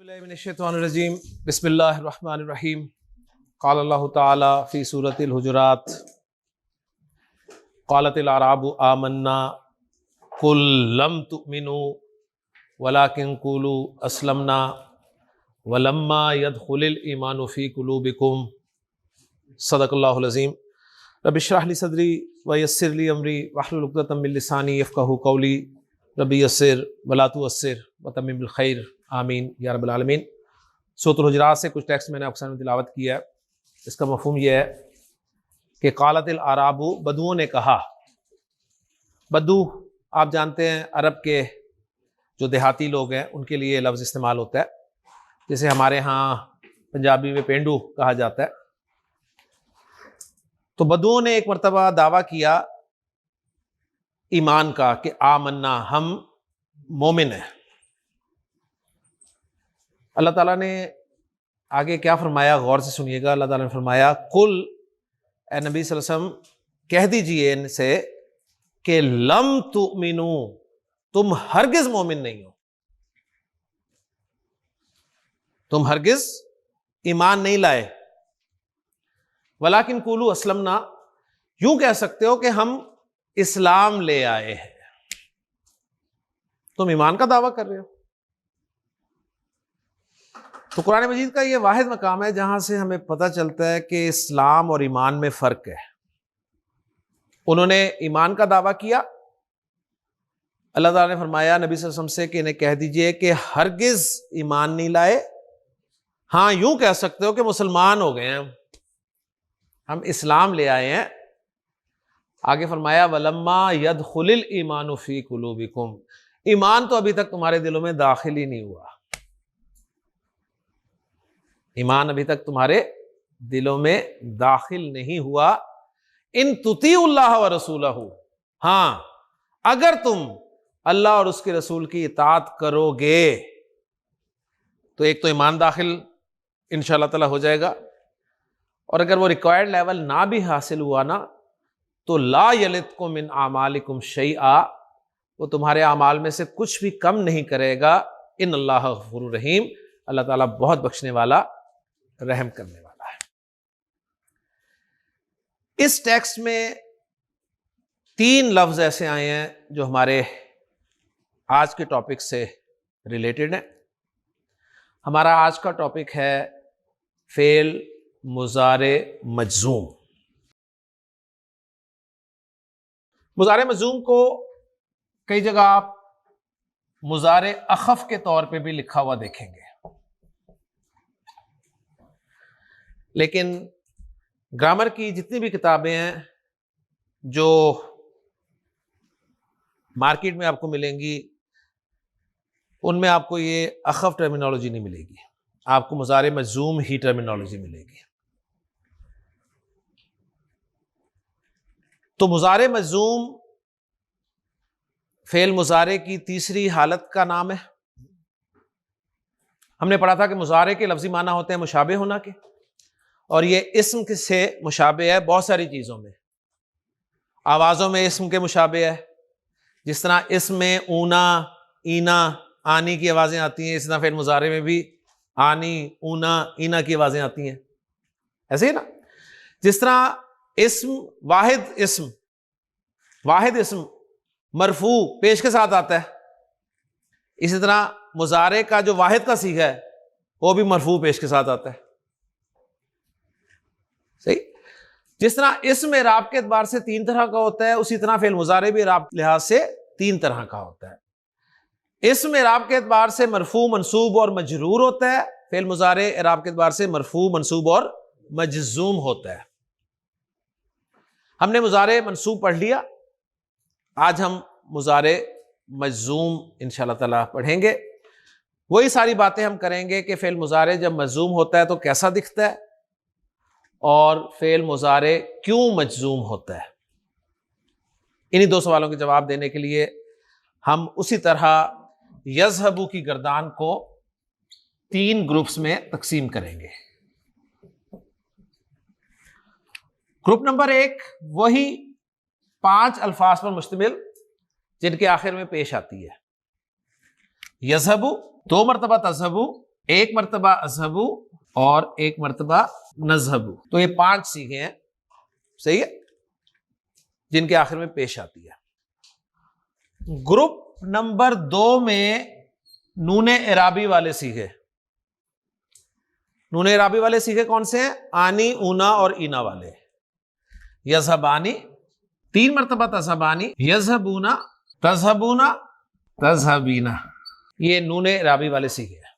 باللہ من الشیطان الرجیم بسم اللہ الرحمن الرحیم قال اللہ تعالی فی سورۃ الحجرات قالت الاعراب آمنا قل لم تؤمنوا ولکن قولوا اسلمنا ولما يدخل الایمان فی قلوبکم صدق اللہ العظیم رب اشرح لی صدری ویسر لی امری واحلل عقدۃ من لسانی یفقہوا قولی رب یسر ولا تعسر وتمم بالخیر آمین یا رب العالمین۔ سورۃ الحجرات سے کچھ ٹیکسٹ میں نے اکثر تلاوت کیا ہے۔ اس کا مفہوم یہ ہے کہ قالت الاعراب، بدوؤں نے کہا۔ بدو آپ جانتے ہیں عرب کے جو دیہاتی لوگ ہیں ان کے لیے لفظ استعمال ہوتا ہے، جیسے ہمارے ہاں پنجابی میں پینڈو کہا جاتا ہے۔ تو بدوؤں نے ایک مرتبہ دعویٰ کیا ایمان کا کہ آمنا، ہم مومن ہیں۔ اللہ تعالیٰ نے آگے کیا فرمایا، غور سے سنیے گا۔ اللہ تعالیٰ نے فرمایا قل، اے نبی صلی اللہ علیہ وسلم کہہ دیجئے ان سے کہ لم تؤمنو، تم ہرگز مومن نہیں ہو، تم ہرگز ایمان نہیں لائے۔ ولیکن قولوا اسلمنا، یوں کہہ سکتے ہو کہ ہم اسلام لے آئے ہیں۔ تم ایمان کا دعویٰ کر رہے ہو۔ تو قرآن مجید کا یہ واحد مقام ہے جہاں سے ہمیں پتہ چلتا ہے کہ اسلام اور ایمان میں فرق ہے۔ انہوں نے ایمان کا دعویٰ کیا، اللہ تعالیٰ نے فرمایا نبی صلی اللہ علیہ وسلم سے کہ انہیں کہہ دیجئے کہ ہرگز ایمان نہیں لائے، ہاں یوں کہہ سکتے ہو کہ مسلمان ہو گئے ہیں، ہم اسلام لے آئے ہیں۔ آگے فرمایا وَلَمَّا يَدْخُلِ الْإِيمَانُ فِي قُلُوبِكُمْ، ایمان تو ابھی تک تمہارے دلوں میں داخل ہی نہیں ہوا، ایمان ابھی تک تمہارے دلوں میں داخل نہیں ہوا۔ ان تطیعوا اللہ ورسولہ، ہاں اگر تم اللہ اور اس کے رسول کی اطاعت کرو گے تو ایک تو ایمان داخل انشاءاللہ تعالی ہو جائے گا، اور اگر وہ ریکوائرڈ لیول نہ بھی حاصل ہوا نا تو لا یلتکم من اعمالکم شیئا، وہ تمہارے اعمال میں سے کچھ بھی کم نہیں کرے گا۔ ان اللہ غفور رحیم، اللہ تعالیٰ بہت بخشنے والا رحم کرنے والا ہے۔ اس ٹیکسٹ میں 3 لفظ ایسے آئے ہیں جو ہمارے آج کے ٹاپک سے ریلیٹڈ ہیں۔ ہمارا آج کا ٹاپک ہے فعل مضارع مجزوم۔ مضارع مجزوم کو کئی جگہ آپ مضارع اخف کے طور پہ بھی لکھا ہوا دیکھیں گے، لیکن گرامر کی جتنی بھی کتابیں ہیں جو مارکیٹ میں آپ کو ملیں گی ان میں آپ کو یہ اخف ٹرمینالوجی نہیں ملے گی، آپ کو مضارع مجزوم ہی ٹرمینالوجی ملے گی۔ تو مضارع مجزوم فعل مضارع کی تیسری حالت کا نام ہے۔ ہم نے پڑھا تھا کہ مضارع کے لفظی معنی ہوتے ہیں مشابہ ہونا کے، اور یہ اسم سے مشابہ ہے بہت ساری چیزوں میں۔ آوازوں میں اسم کے مشابہ ہے، جس طرح اسم میں اونا، اینا، آنی کی آوازیں آتی ہیں، اس طرح فعل مضارع میں بھی آنی، اونا، اینا کی آوازیں آتی ہیں، ایسے ہی نا۔ جس طرح اسم واحد اسم مرفوع پیش کے ساتھ آتا ہے، اسی طرح مضارع کا جو واحد کا صیغہ ہے وہ بھی مرفوع پیش کے ساتھ آتا ہے، صحیح۔ جس طرح اسم اعراب کے اعتبار سے 3 طرح کا ہوتا ہے، اسی طرح فعل مضارع بھی اعراب لحاظ سے 3 طرح کا ہوتا ہے۔ اسم اعراب کے اعتبار سے مرفوع، منصوب اور مجرور ہوتا ہے، فعل مضارع اعراب کے اعتبار سے مرفوع، منصوب اور مجزوم ہوتا ہے۔ ہم نے مضارع منصوب پڑھ لیا، آج ہم مضارع مجزوم انشاءاللہ تعالیٰ پڑھیں گے۔ وہی ساری باتیں ہم کریں گے کہ فعل مضارع جب مجزوم ہوتا ہے تو کیسا دکھتا ہے، اور فعل مضارع کیوں مجزوم ہوتا ہے۔ انہی 2 سوالوں کے جواب دینے کے لیے ہم اسی طرح یذہبو کی گردان کو 3 گروپس میں تقسیم کریں گے۔ گروپ نمبر 1 وہی 5 الفاظ پر مشتمل جن کے آخر میں پیش آتی ہے۔ یذہبو 2 مرتبہ تذہبو ایک مرتبہ اذهبوا اور ایک مرتبہ نذهبوا. تو یہ 5 سیغے ہیں, صحیح ہے, جن کے آخر میں پیش آتی ہے. گروپ نمبر 2 میں نون اعرابی والے سیغے. نون اعرابی والے سیغے کون سے ہیں؟ آنی, اونا اور اینا والے. یذهبانی 3 مرتبہ تذهبانی, یذهبونا, تذهبونا, تذهبینا. یہ نون اعرابی والے سیغے ہیں.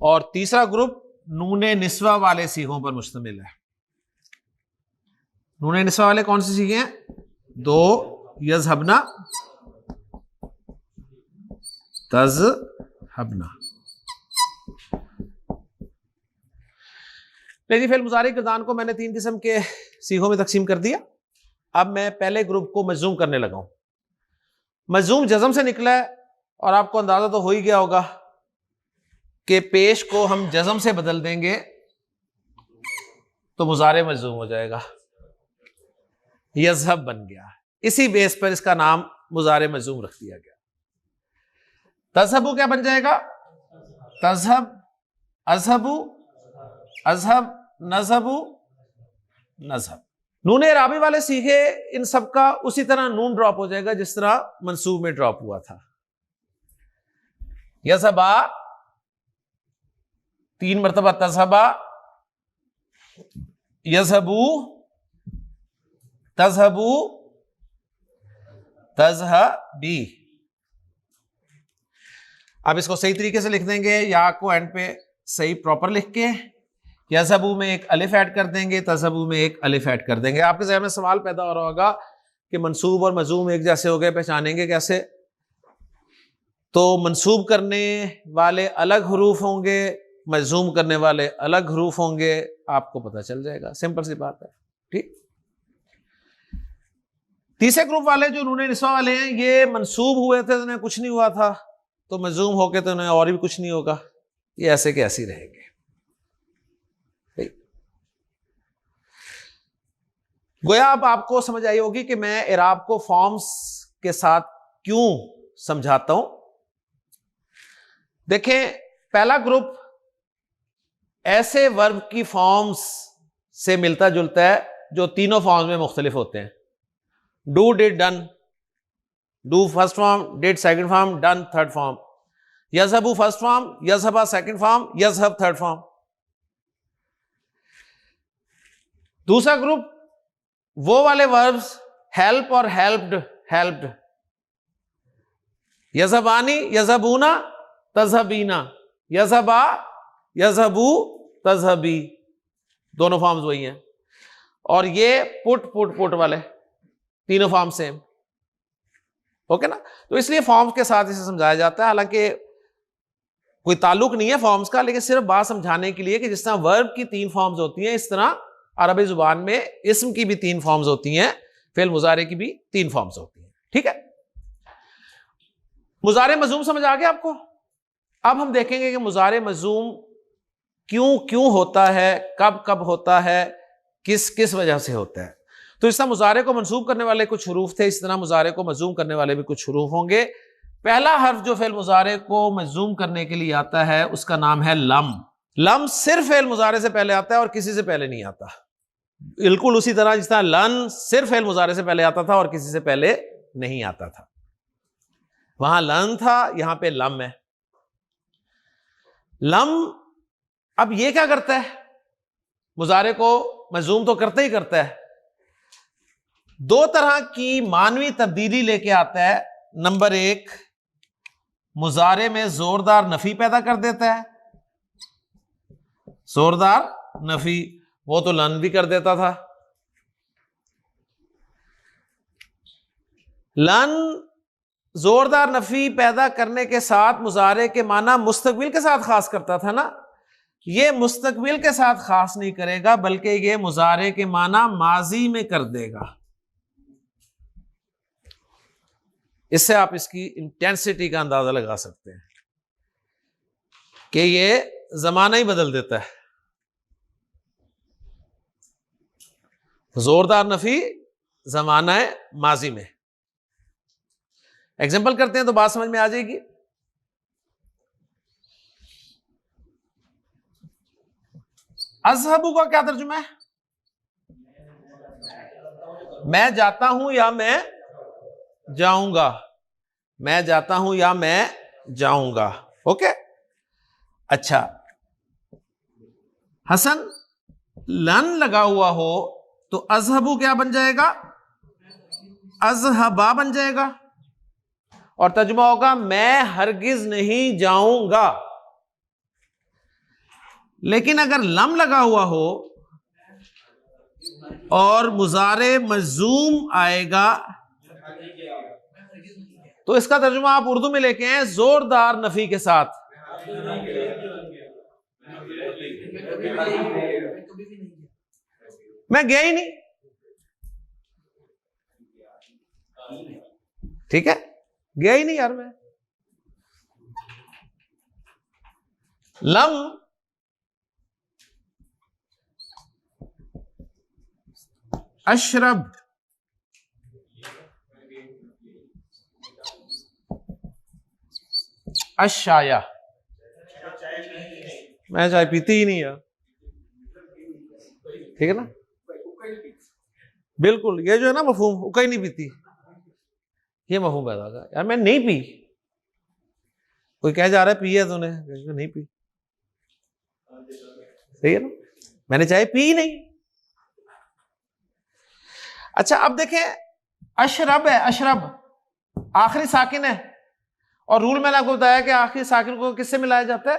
اور تیسرا گروپ نون نسوہ والے سیغوں پر مشتمل ہے. نون نسوہ والے کون سے سیغے ہیں؟ 2 یذهبنا, تذهبنا. لیکن فعل مضارع کردان کو میں نے 3 قسم کے سیغوں میں تقسیم کر دیا. اب میں پہلے گروپ کو مجزوم کرنے لگا ہوں. مجزوم جزم سے نکلا ہے اور آپ کو اندازہ تو ہو ہی گیا ہوگا کہ پیش کو ہم جزم سے بدل دیں گے تو مضارع مجزوم ہو جائے گا. یذهب بن گیا, اسی بیس پر اس کا نام مضارع مجزوم رکھ دیا گیا. تذهبوا کیا بن جائے گا؟ تذهب, اذهبوا, اذهب, نذهبوا, نذهب. نون اعرابی والے سیغے ان سب کا اسی طرح نون ڈراپ ہو جائے گا جس طرح منصوب میں ڈراپ ہوا تھا. یذهبا 3 مرتبہ تذهبا, یذهبوا, تذهبوا, تذهبی. اب اس کو صحیح طریقے سے لکھ دیں گے, یا کو اینڈ پہ صحیح پراپر لکھ کے یذهبوا میں ایک الف ایڈ کر دیں گے, تذهبوا میں ایک الف ایڈ کر دیں گے. آپ کے ذہن میں سوال پیدا ہو رہا ہوگا کہ منصوب اور مجزوم ایک جیسے ہو گئے, پہچانیں گے کیسے؟ تو منصوب کرنے والے الگ حروف ہوں گے, مجزوم کرنے والے الگ حروف ہوں گے, آپ کو پتہ چل جائے گا. سمپل سی بات ہے, ٹھیک. تیسرے گروپ والے جو نون نسوہ والے ہیں, یہ منصوب ہوئے تھے تو انہیں کچھ نہیں ہوا تھا, تو مجزوم ہو کے تو انہیں اور بھی کچھ نہیں ہوگا. یہ ایسے کے ایسے ہی رہیں گے. گویا اب آپ کو سمجھ آئی ہوگی کہ میں اعراب کو فارمز کے ساتھ کیوں سمجھاتا ہوں. دیکھیں, پہلا گروپ ایسے ورب کی فارمز سے ملتا جلتا ہے جو تینوں فارمز میں مختلف ہوتے ہیں. Do, did, done. Do first form, did second form, done third form. یذهبوا فرسٹ فارم, یذهبا سیکنڈ فارم, یذهب تھرڈ فارم. دوسرا گروپ وہ والے وربز ہیلپ اور ہیلپڈ, ہیلپڈ. یذهبانی, یذهبونا, تذهبینا. یذهبا, یذهبوا, تذهبی. دونوں فارمز وہی ہیں. اور یہ پٹ والے تینوں فارم سیم. اوکے نا. تو اس لیے فارمز کے ساتھ اسے سمجھایا جاتا ہے, حالانکہ کوئی تعلق نہیں ہے فارمز کا, لیکن صرف بات سمجھانے کے لیے کہ جس طرح ورب کی 3 فارمز ہوتی ہیں, اس طرح عربی زبان میں اسم کی بھی 3 فارمز ہوتی ہیں, فعل مضارع کی بھی 3 فارمز ہوتی ہیں. ٹھیک ہے. مضارع مجزوم سمجھ آ گیا آپ کو؟ اب ہم دیکھیں گے کہ مضارع مجزوم کیوں ہوتا ہے, کب ہوتا ہے, کس وجہ سے ہوتا ہے. تو اس طرح مضارع کو منصوب کرنے والے کچھ حروف تھے, اس طرح مضارع کو مجزوم کرنے والے بھی کچھ حروف ہوں گے. پہلا حرف جو فعل مضارع کو مجزوم کرنے کے لیے آتا ہے اس کا نام ہے لم. لم صرف فعل مضارع سے پہلے آتا ہے اور کسی سے پہلے نہیں آتا. بالکل اسی طرح جس طرح لن صرف فعل مضارع سے پہلے آتا تھا اور کسی سے پہلے نہیں آتا تھا. وہاں لن تھا, یہاں پہ لم ہے. لم اب یہ کیا کرتا ہے؟ مضارع کو مجزوم تو کرتا ہی کرتا ہے, 2 طرح کی معنوی تبدیلی لے کے آتا ہے. نمبر 1, مضارع میں زوردار نفی پیدا کر دیتا ہے. زوردار نفی, وہ تو لن بھی کر دیتا تھا. لن زوردار نفی پیدا کرنے کے ساتھ مضارع کے معنی مستقبل کے ساتھ خاص کرتا تھا نا. یہ مستقبل کے ساتھ خاص نہیں کرے گا, بلکہ یہ مضارع کے معنی ماضی میں کر دے گا. اس سے آپ اس کی انٹینسٹی کا اندازہ لگا سکتے ہیں کہ یہ زمانہ ہی بدل دیتا ہے. زوردار نفی زمانہ ماضی میں. ایگزامپل کرتے ہیں تو بات سمجھ میں آ جائے گی. اذهب کا کیا ترجمہ ہے؟ میں جاتا ہوں یا میں جاؤں گا، میں جاتا ہوں یا میں جاؤں گا. اوکے. اچھا حسن لن لگا ہوا ہو تو اذهب کیا بن جائے گا؟ اذهبا بن جائے گا، اور ترجمہ ہوگا میں ہرگز نہیں جاؤں گا. لیکن اگر لم لگا ہوا ہو اور مضارع مجزوم آئے گا تو اس کا ترجمہ آپ اردو میں لے کے آئیں زوردار نفی کے ساتھ. میں گیا ہی نہیں. ٹھیک ہے، گیا ہی نہیں یار میں. لم اشرب اشایا، میں چائے پیتی ہی نہیں یار. ٹھیک ہے نا، بالکل. یہ جو ہے نا مفہوم اکائی نہیں پیتی، یہ مفہوم پیدا ہوگا یار میں نہیں پی. کوئی کہہ جا رہا ہے پی ہے تو نے نہیں پی، صحیح ہے نا، میں نے چائے پی نہیں. اچھا اب دیکھیں اشرب ہے، اشرب آخری ساکن ہے، اور رول میں نے آپ کو بتایا کہ آخری ساکن کو کس سے ملایا جاتا ہے؟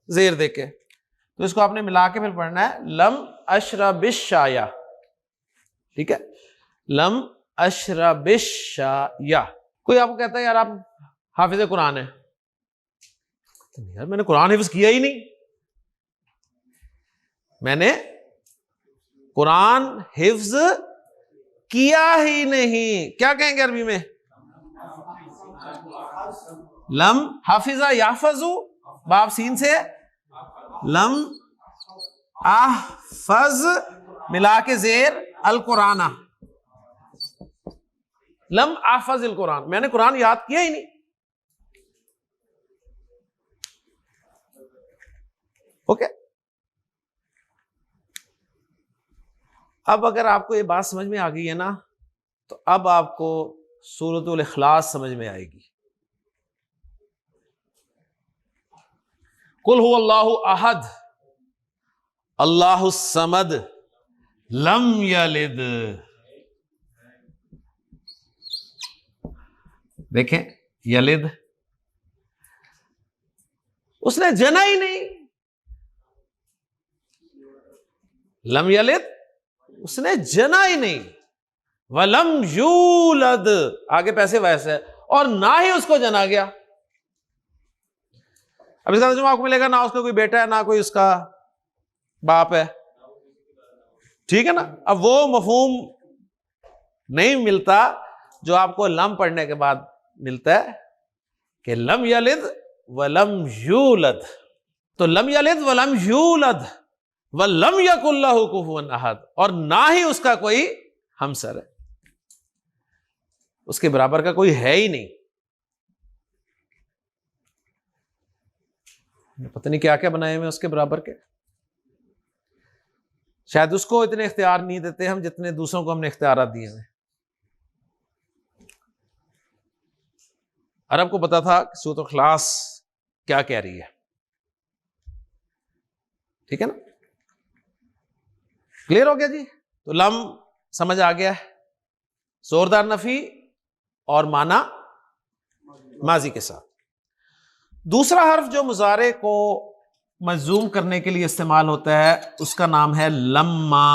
زیر دے کے. تو اس کو آپ نے ملا کے پھر پڑھنا ہے لم اشرب الشایا. ٹھیک ہے، لم اشرب الشایا. کوئی آپ کو کہتا ہے یار آپ حافظ قرآن ہے، یار میں نے قرآن حفظ کیا ہی نہیں. میں نے قرآن حفظ کیا ہی نہیں. کیا کہیں گے عربی میں؟ لم حافظ یحفظ باب سین سے لم احفظ ملا کے زیر القرآن، لم احفظ القرآن، میں نے قرآن یاد کیا ہی نہیں. اوکے. اب اگر آپ کو یہ بات سمجھ میں آ گئی ہے نا تو اب آپ کو سورۃ الاخلاص سمجھ میں آئے گی. قل هو اللہ احد اللہ الصمد لم یلد. دیکھیں یلد اس نے جنا ہی نہیں. لم یلد اس نے جنا ہی نہیں. ولم یولد آگے پیسے ویسے، اور نہ ہی اس کو جنا گیا. اب اس کا ترجمہ آپ کو ملے گا نہ اس کا کوئی بیٹا ہے نہ کوئی اس کا باپ ہے. ٹھیک ہے نا. اب وہ مفہوم نہیں ملتا جو آپ کو لم پڑھنے کے بعد ملتا ہے کہ لم یلد ولم یولد. تو لم یلد ولم یولد ولم یکن لہ کفوا احد، اور نہ ہی اس کا کوئی ہمسر ہے، اس کے برابر کا کوئی ہے ہی نہیں. پتہ نہیں کیا کیا بنائے ہوئے اس کے برابر کے. شاید اس کو اتنے اختیار نہیں دیتے ہم جتنے دوسروں کو ہم نے اختیارات دیے ہیں. عرب کو پتا تھا کہ سورۃ الاخلاص کیا کہہ رہی ہے. ٹھیک ہے نا، کلیئر ہو گیا جی. تو لم سمجھ آ گیا ہے، زوردار نفی اور معنی ماضی کے ساتھ. دوسرا حرف جو مضارع کو مجزوم کرنے کے لیے استعمال ہوتا ہے اس کا نام ہے لما.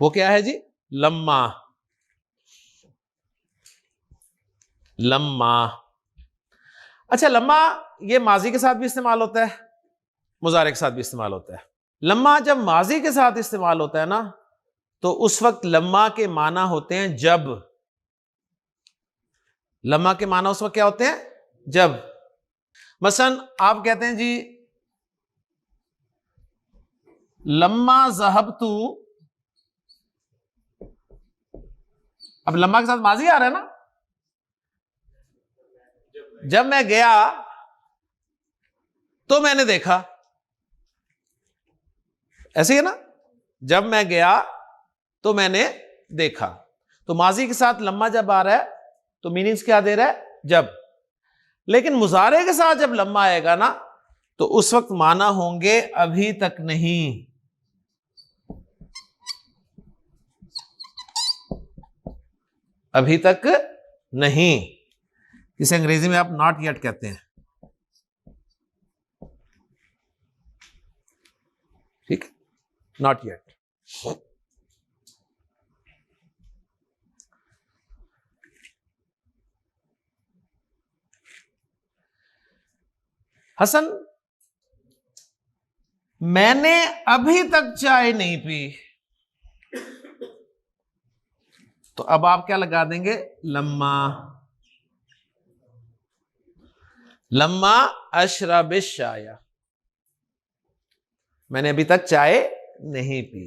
وہ کیا ہے جی؟ لما. لما. اچھا لما یہ ماضی کے ساتھ بھی استعمال ہوتا ہے، مضارع کے ساتھ بھی استعمال ہوتا ہے. لما جب ماضی کے ساتھ استعمال ہوتا ہے نا تو اس وقت لما کے معنی ہوتے ہیں جب. لما کے معنی اس وقت کیا ہوتے ہیں؟ جب. مثلا آپ کہتے ہیں جی لما ذہبت، اب لما کے ساتھ ماضی آ رہا ہے نا، جب میں گیا تو میں نے دیکھا، ایسے ہی ہے نا، جب میں گیا تو میں نے دیکھا. تو ماضی کے ساتھ لما جب آ رہا ہے تو میننگز کیا دے رہا ہے؟ جب. لیکن مضارع کے ساتھ جب لما آئے گا نا تو اس وقت معنی ہوں گے ابھی تک نہیں. ابھی تک نہیں، جسے انگریزی میں آپ ناٹ یٹ کہتے ہیں. ٹھیک ہے، ناٹ یٹ. حسن، میں نے ابھی تک چائے نہیں پی. تو اب آپ کیا لگا دیں گے؟ لما. لما اشرب الشائی، میں نے ابھی تک چائے نہیں پی.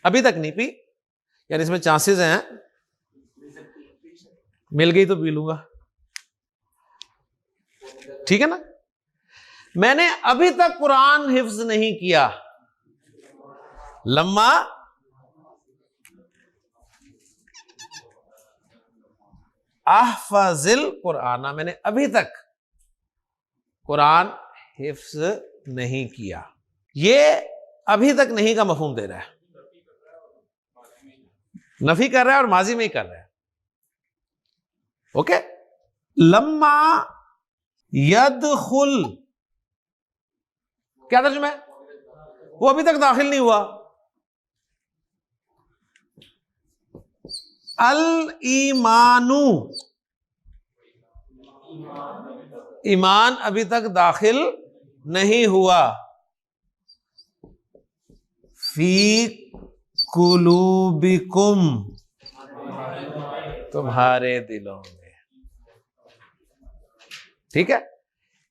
ابھی تک نہیں پی یعنی اس میں چانسز ہیں، مل گئی تو پی لوں گا. ٹھیک ہے نا. میں نے ابھی تک قرآن حفظ نہیں کیا. لما احفظ القرآن، میں نے ابھی تک قرآن حفظ نہیں کیا. یہ ابھی تک نہیں کا مفہوم دے رہا ہے، نفی کر رہا ہے اور ماضی میں ہی کر رہا ہے. اوکے. لما یدخل کیا ترجمہ ہے؟ وہ ابھی تک داخل نہیں ہوا. الایمان، ایمان ابھی تک داخل نہیں ہوا. فی قلوبکم، تمہارے دلوں میں. ٹھیک ہے.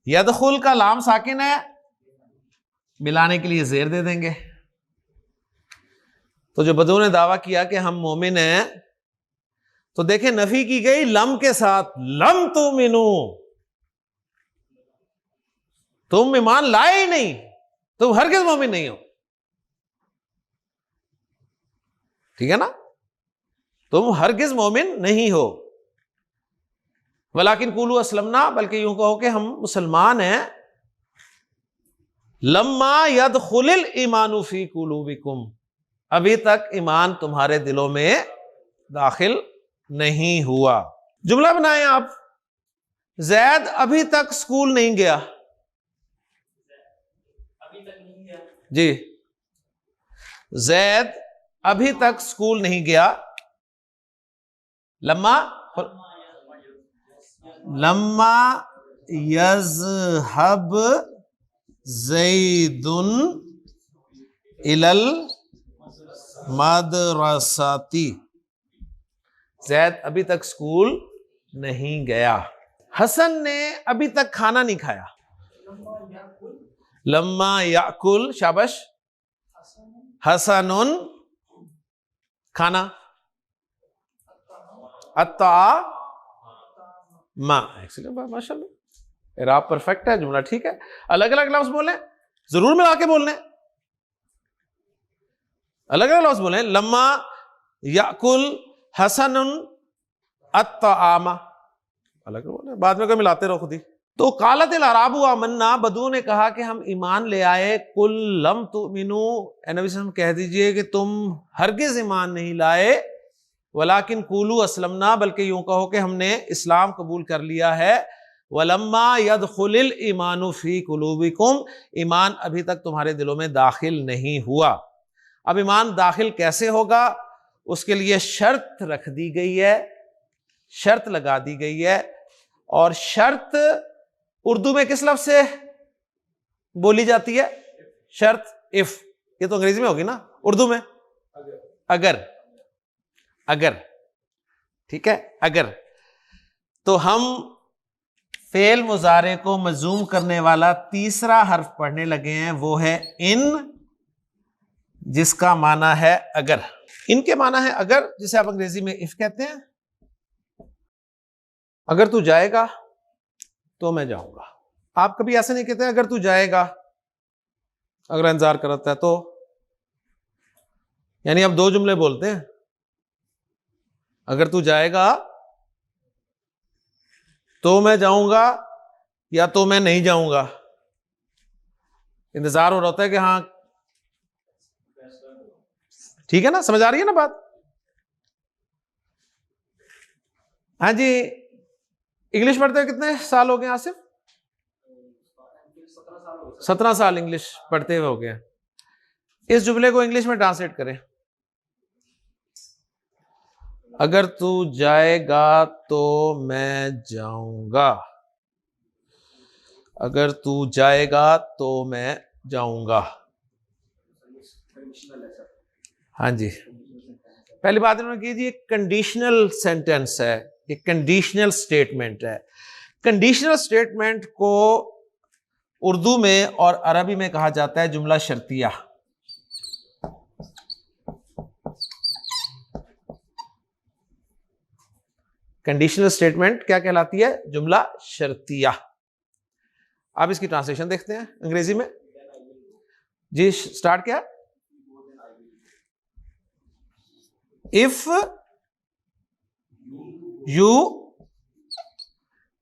یدخل کا لام ساکن ہے، ملانے کے لیے زیر دے دیں گے. تو جو بدو نے دعویٰ کیا کہ ہم مومن ہیں، تو دیکھیں نفی کی گئی لم کے ساتھ. لم تؤمنو، تم ایمان لائے ہی نہیں، تم ہرگز مومن نہیں ہو. ٹھیک ہے نا، تم ہرگز مومن نہیں ہو. ولیکن قولوا اسلمنا، بلکہ یوں کہو کہ ہم مسلمان ہیں. لما يدخل الایمان فی قلوبکم، ابھی تک ایمان تمہارے دلوں میں داخل نہیں ہوا. جملہ بنائیں آپ. زید ابھی تک اسکول نہیں گیا. جی، زید ابھی تک اسکول نہیں گیا. لما یذهب زید الی المدرسۃ، زید ابھی تک اسکول نہیں گیا. حسن نے ابھی تک کھانا نہیں کھایا. لما یاکل، شابش. حسن کھانا، الطعام، ماشاء اللہ اعراب پرفیکٹ ہے، جملہ ٹھیک ہے. الگ الگ لفظ بولیں، ضرور ملا کے بولنے. الگ الگ لفظ بولیں. لما یاکل حسن الطعام، الگ بولیں، بعد میں کوئی ملاتے رہو خود ہی. تو قالت الاعراب آمنا، بدو نے کہا کہ ہم ایمان لے آئے. قل لم تؤمنوا، اے نبی صلی اللہ علیہ وسلم کہہ دیجئے کہ تم ہرگز ایمان نہیں لائے. ولیکن قولوا اسلمنا، بلکہ یوں کہو کہ ہم نے اسلام قبول کر لیا ہے. ولما يدخل الایمان فی قلوبکم، ایمان ابھی تک تمہارے دلوں میں داخل نہیں ہوا. اب ایمان داخل کیسے ہوگا؟ اس کے لیے شرط رکھ دی گئی ہے، شرط لگا دی گئی ہے. اور شرط اردو میں کس لفظ سے بولی جاتی ہے؟ شرط اف. یہ تو انگریزی میں ہوگی نا، اردو میں اگر. اگر، ٹھیک ہے، اگر. تو ہم فعل مضارع کو مجزوم کرنے والا تیسرا حرف پڑھنے لگے ہیں، وہ ہے ان، جس کا معنی ہے اگر. ان کے معنی ہے اگر، جسے آپ انگریزی میں اف کہتے ہیں. اگر تو جائے گا تو میں جاؤں گا. آپ کبھی ایسا نہیں کہتے اگر تو جائے گا، اگر انتظار کرتا ہے تو، یعنی اب دو جملے بولتے ہیں، اگر تو جائے گا تو میں جاؤں گا یا تو میں نہیں جاؤں گا. انتظار ہو رہا ہوتا ہے کہ ہاں ٹھیک ہے نا، سمجھ آ رہی ہے نا بات؟ ہاں جی. انگلش پڑھتے ہوئے کتنے سال ہو گئے آصف؟ 17 سال انگلش پڑھتے ہوئے ہو گئے. اس جملے کو انگلش میں ٹرانسلیٹ کریں. اگر تو جائے گا تو میں جاؤں گا، اگر تو جائے گا تو میں جاؤں گا. ہاں جی، پہلی بات انہوں نے کی جی ایک کنڈیشنل سینٹینس ہے، ایک کنڈیشنل سٹیٹمنٹ ہے. کنڈیشنل سٹیٹمنٹ کو اردو میں اور عربی میں کہا جاتا ہے جملہ شرطیہ. کنڈیشنل سٹیٹمنٹ کیا کہلاتی ہے؟ جملہ شرطیہ. آپ اس کی ٹرانسلیشن دیکھتے ہیں انگریزی میں. جی سٹارٹ کیا؟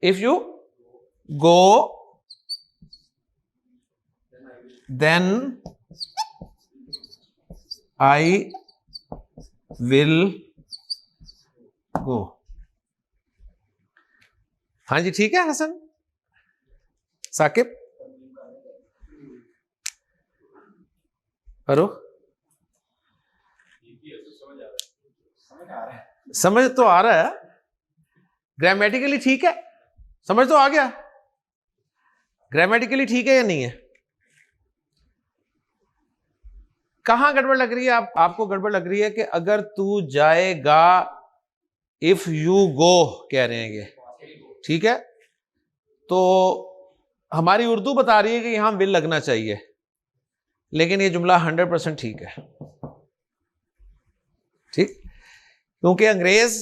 if you go then I will go. ہاں جی ٹھیک ہے. حسن، ثاقب، فاروق، سمجھ تو آ رہا ہے، گرامیٹیکلی ٹھیک ہے، سمجھ تو آ گیا. گرامیٹیکلی ٹھیک ہے یا نہیں ہے؟ کہاں گڑبڑ لگ رہی ہے آپ کو؟ گڑبڑ لگ رہی ہے کہ اگر تو جائے گا، if you go کہہ رہے ہیں یہ، ٹھیک ہے. تو ہماری اردو بتا رہی ہے کہ یہاں will لگنا چاہیے، لیکن یہ جملہ 100% ٹھیک ہے. ٹھیک، کیونکہ انگریز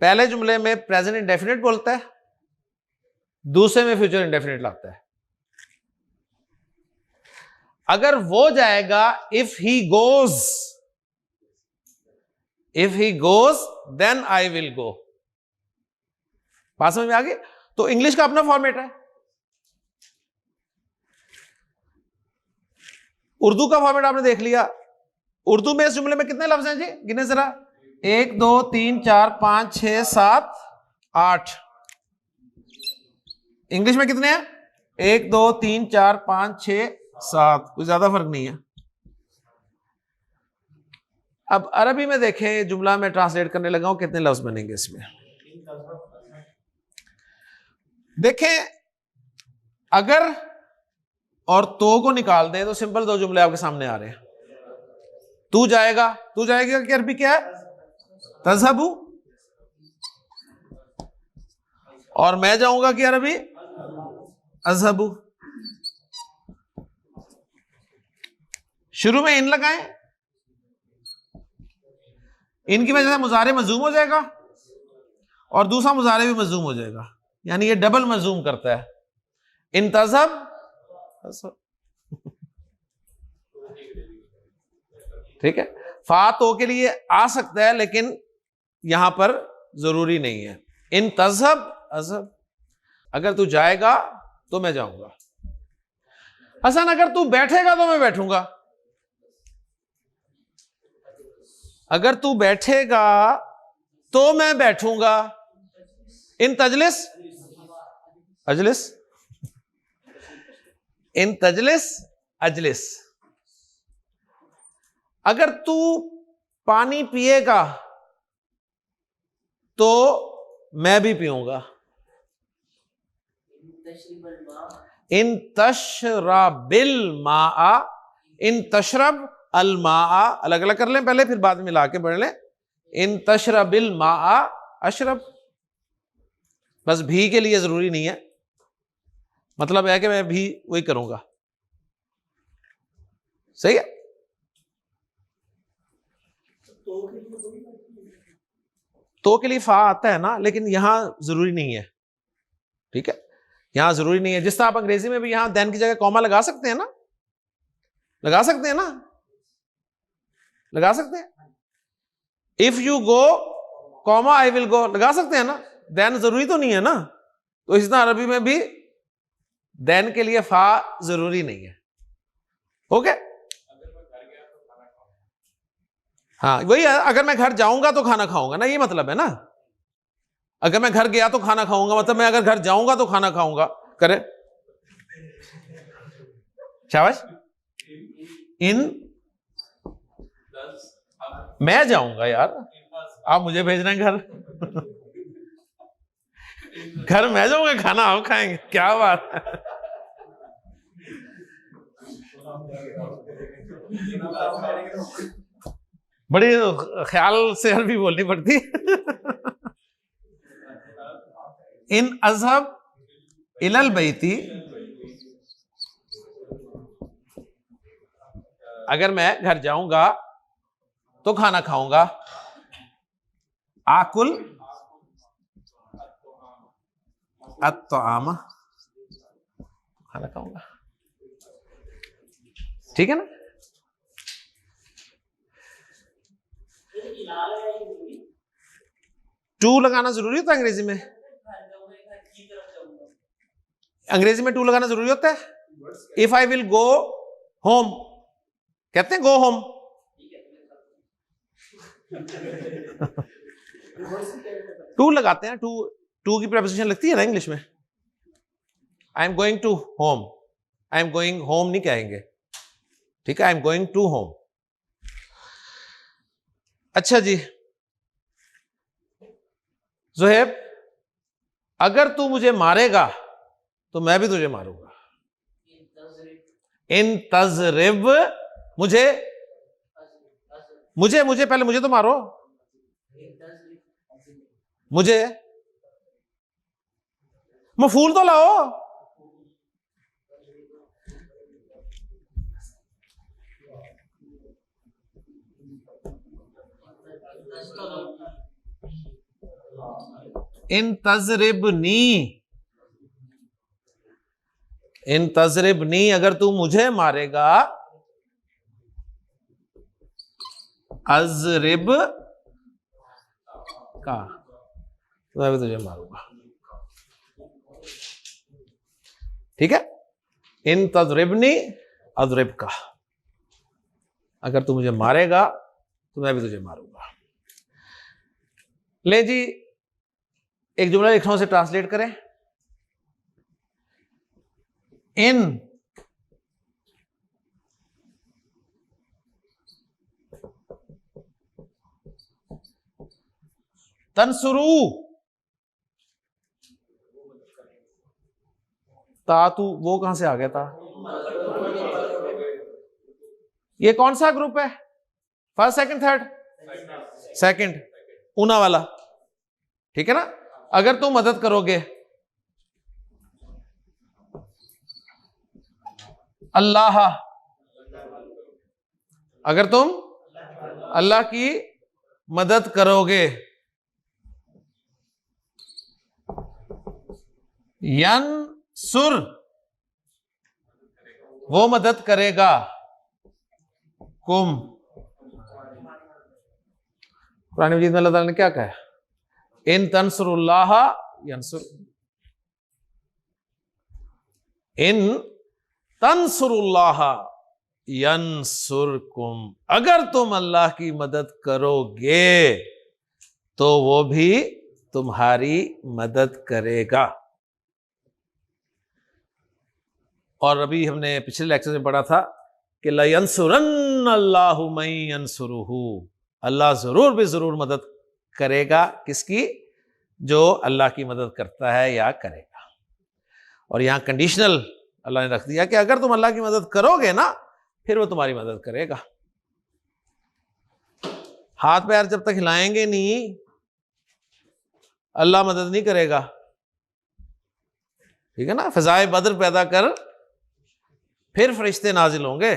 پہلے جملے میں پریزنٹ انڈیفینٹ بولتا ہے، دوسرے میں فیوچر انڈیفینٹ لاتا ہے. اگر وہ جائے گا if he goes then I will go. بات سمجھ میں آ گئی؟ تو انگلش کا اپنا فارمیٹ ہے، اردو کا فارمیٹ آپ نے دیکھ لیا. اردو میں اس جملے میں کتنے لفظ ہیں جی؟ گنے ذرا. 1 2 3 4 5 6 7 8. انگلش میں کتنے ہیں؟ 1 2 3 4 5 6 7. کوئی زیادہ فرق نہیں ہے. اب عربی میں دیکھیں، جملہ میں ٹرانسلیٹ کرنے لگا ہوں، کتنے لفظ بنیں گے اس میں؟ دیکھیں، اگر اور تو کو نکال دیں تو سمپل دو جملے آپ کے سامنے آ رہے ہیں. تو جائے گا کہ عربی کیا ہے؟ تذهبو. اور میں جاؤں گا کہ عربی اذهبو. شروع میں ان لگائیں، ان کی وجہ سے مضارع مجزوم ہو جائے گا اور دوسرا مضارع بھی مجزوم ہو جائے گا، یعنی یہ ڈبل مجزوم کرتا ہے. ان تذهب، ٹھیک ہے. فا تو کے لیے آ سکتا ہے لیکن یہاں پر ضروری نہیں ہے. ان تذهب اذهب. اگر تو جائے گا تو میں جاؤں گا. حسن اگر تو بیٹھے گا تو میں بیٹھوں گا. اگر تو بیٹھے گا تو میں بیٹھوں گا. ان تجلس اجلس. ان تجلس اجلس. اگر تو پانی پیے گا تو میں بھی پیوں گا. ان تشرب الماء. ان تشرب الماء الگ الگ کر لیں پہلے، پھر بعد میں ملا کے پڑھ لیں. ان تشرب الماء اشرب. بس بھی کے لیے ضروری نہیں ہے، مطلب ہے کہ میں بھی وہی کروں گا. صحیح ہے. تو کے لیے فا آتا ہے نا، لیکن یہاں ضروری نہیں ہے. ٹھیک ہے. یہاں ضروری نہیں ہے. جس طرح آپ انگریزی میں بھی یہاں دین کی جگہ کوما لگا سکتے ہیں نا, لگا سکتے ہیں نا, لگا سکتے ہیں. اف یو گو کوما آئی ول گو, لگا سکتے ہیں نا, دین ضروری تو نہیں ہے نا. تو اس طرح عربی میں بھی دین کے لیے فا ضروری نہیں ہے. اوکے, ہاں وہی ہے, اگر میں گھر جاؤں گا تو کھانا کھاؤں گا نا, یہ مطلب ہے نا. اگر میں گھر گیا تو کھانا کھاؤں گا, مطلب میں اگر گھر جاؤں گا تو کھانا کھاؤں گا. کرے شاباش. ان میں جاؤں گا یار, آپ مجھے بھیج رہے ہیں گھر, گھر میں جاؤں گا, کھانا آپ کھائیں گے, کیا بات ہے. بڑی خیال سے عربی بولنی پڑتی. ان اذهب الى البیت, اگر میں گھر جاؤں گا تو کھانا کھاؤں گا. آکل الطعام, کھانا کھاؤں گا. ٹھیک ہے نا. ٹو لگانا ضروری ہوتا ہے انگریزی میں, انگریزی میں ٹو لگانا ضروری ہوتا ہے. If I will go home کہتے ہیں گو ہوم. ٹو لگاتے ہیں, ٹو کی پریپوزیشن لگتی ہے نا انگلش میں. I am going to home, I am going home نہیں کہیں گے, ٹھیک ہے, I am going to home. اچھا جی زہیب, اگر تو مجھے مارے گا تو میں بھی تجھے ماروں گا. ان تضرب مجھے, مجھے پہلے مجھے تو مارو, مجھے مفعول تو لاؤ. ان تضربنی, ان تضربنی, اگر تو مجھے مارے گا, اضرب کا, میں بھی تجھے ماروں گا. ٹھیک ہے, ان تضربنی اضرب کا, اگر تو مجھے مارے گا تو میں بھی تجھے ماروں گا. لے جی ایک جملہ لکھنا, اسے ٹرانسلیٹ کریں. ان تنصرو, تا تو وہ کہاں سے آ گیا تھا, یہ کون سا گروپ ہے, فرسٹ سیکنڈ تھرڈ, سیکنڈ, اونا والا. ٹھیک ہے نا. اگر تم مدد کرو گے اللہ, اگر تم اللہ کی مدد کرو گے, ینصر وہ مدد کرے گا, کم. قرآن مجید میں اللہ تعالیٰ نے کیا کہا, ان تنصر اللہ ینصر, ان تنصر اللہ ینصرکم, اگر تم اللہ کی مدد کرو گے تو وہ بھی تمہاری مدد کرے گا. اور ابھی ہم نے پچھلے لیکچر میں پڑھا تھا کہ لَيَنْصُرَنَّ اللَّهُ مَن يَنْصُرُهُ, اللہ ضرور بھی ضرور مدد کرے گا, کس کی, جو اللہ کی مدد کرتا ہے یا کرے گا. اور یہاں کنڈیشنل اللہ نے رکھ دیا کہ اگر تم اللہ کی مدد کرو گے نا پھر وہ تمہاری مدد کرے گا. ہاتھ پیر جب تک ہلائیں گے نہیں اللہ مدد نہیں کرے گا. ٹھیک ہے نا, فضائے بدر پیدا کر پھر فرشتے نازل ہوں گے.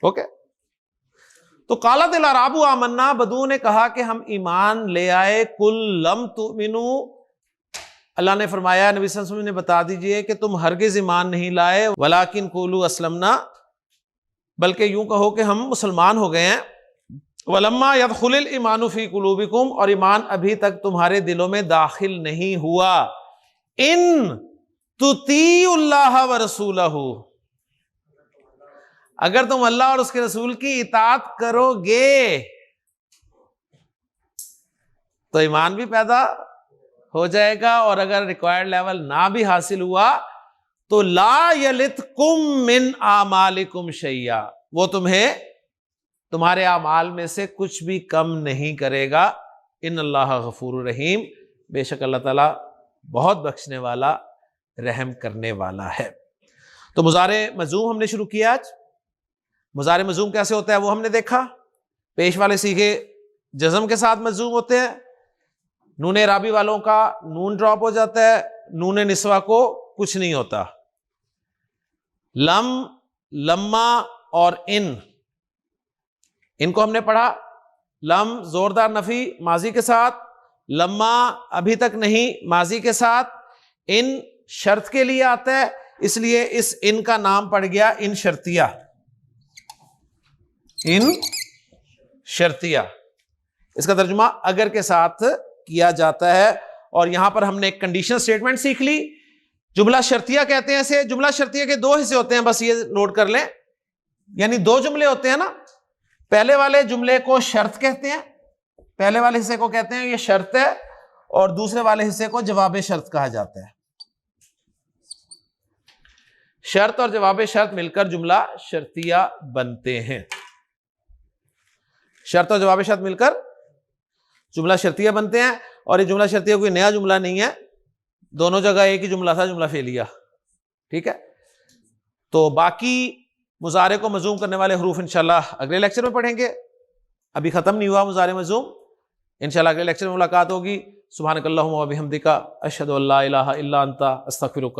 اوکے, تو قالت الاعراب آمنا, بدو نے کہا کہ ہم ایمان لے آئے. کل لم تؤمنوا, اللہ نے فرمایا نبی صلی اللہ علیہ وسلم نے بتا دیجئے کہ تم ہرگز ایمان نہیں لائے، ولیکن قولوا اسلمنا، بلکہ یوں کہو کہ ہم مسلمان ہو گئے ہیں، ولما يدخل الایمان فی قلوبکم، اور ایمان ابھی تک تمہارے دلوں میں داخل نہیں ہوا، ان تطیعوا اللہ ورسولہ، اگر تم اللہ اور اس کے رسول کی اطاعت کرو گے تو ایمان بھی پیدا ہو جائے گا، اور اگر ریکوائرڈ لیول نہ بھی حاصل ہوا تو لا یلتکم من اعمالکم شیئا، وہ تمہیں تمہارے اعمال میں سے کچھ بھی کم نہیں کرے گا، ان اللہ غفور رحیم، بے شک اللہ تعالیٰ بہت بخشنے والا رحم کرنے والا ہے۔ تو مضارع مجزوم ہم نے شروع کیا آج۔ مضارع مجزوم کیسے ہوتا ہے وہ ہم نے دیکھا، پیش والے صیغے جزم کے ساتھ مجزوم ہوتے ہیں، نون اعرابی والوں کا نون ڈراپ ہو جاتا ہے، نون نسوہ کو کچھ نہیں ہوتا۔ لم، لما اور ان کو ہم نے پڑھا، لم زوردار نفی ماضی کے ساتھ، لما ابھی تک نہیں ماضی کے ساتھ، ان شرط کے لیے آتا ہے، اس لیے اس ان کا نام پڑ گیا ان شرطیہ، ان شرطیہ، اس کا ترجمہ اگر کے ساتھ کیا جاتا ہے۔ اور یہاں پر ہم نے ایک کنڈیشنل سٹیٹمنٹ سیکھ لی، جملہ شرطیہ کہتے ہیں اسے۔ جملہ شرطیہ کے دو حصے ہوتے ہیں، بس یہ نوٹ کر لیں، یعنی دو جملے ہوتے ہیں نا، پہلے والے جملے کو شرط کہتے ہیں، پہلے والے حصے کو کہتے ہیں یہ شرط ہے، اور دوسرے والے حصے کو جواب شرط کہا جاتا ہے۔ شرط اور جواب شرط مل کر جملہ شرطیہ بنتے ہیں، شرط اور جواب شرط مل کر جملہ شرطیہ بنتے ہیں، اور یہ جملہ شرطیہ کوئی نیا جملہ نہیں ہے، دونوں جگہ ایک ہی جملہ تھا، جملہ فعلیہ، ٹھیک ہے۔ تو باقی مضارع کو مجزوم کرنے والے حروف انشاءاللہ اگلے لیکچر میں پڑھیں گے، ابھی ختم نہیں ہوا مضارع مجزوم، انشاءاللہ اگلے لیکچر میں ملاقات ہوگی۔ سبحانک اللہم و بحمدک، اشہد ان لا الہ الا انت، استغفرک۔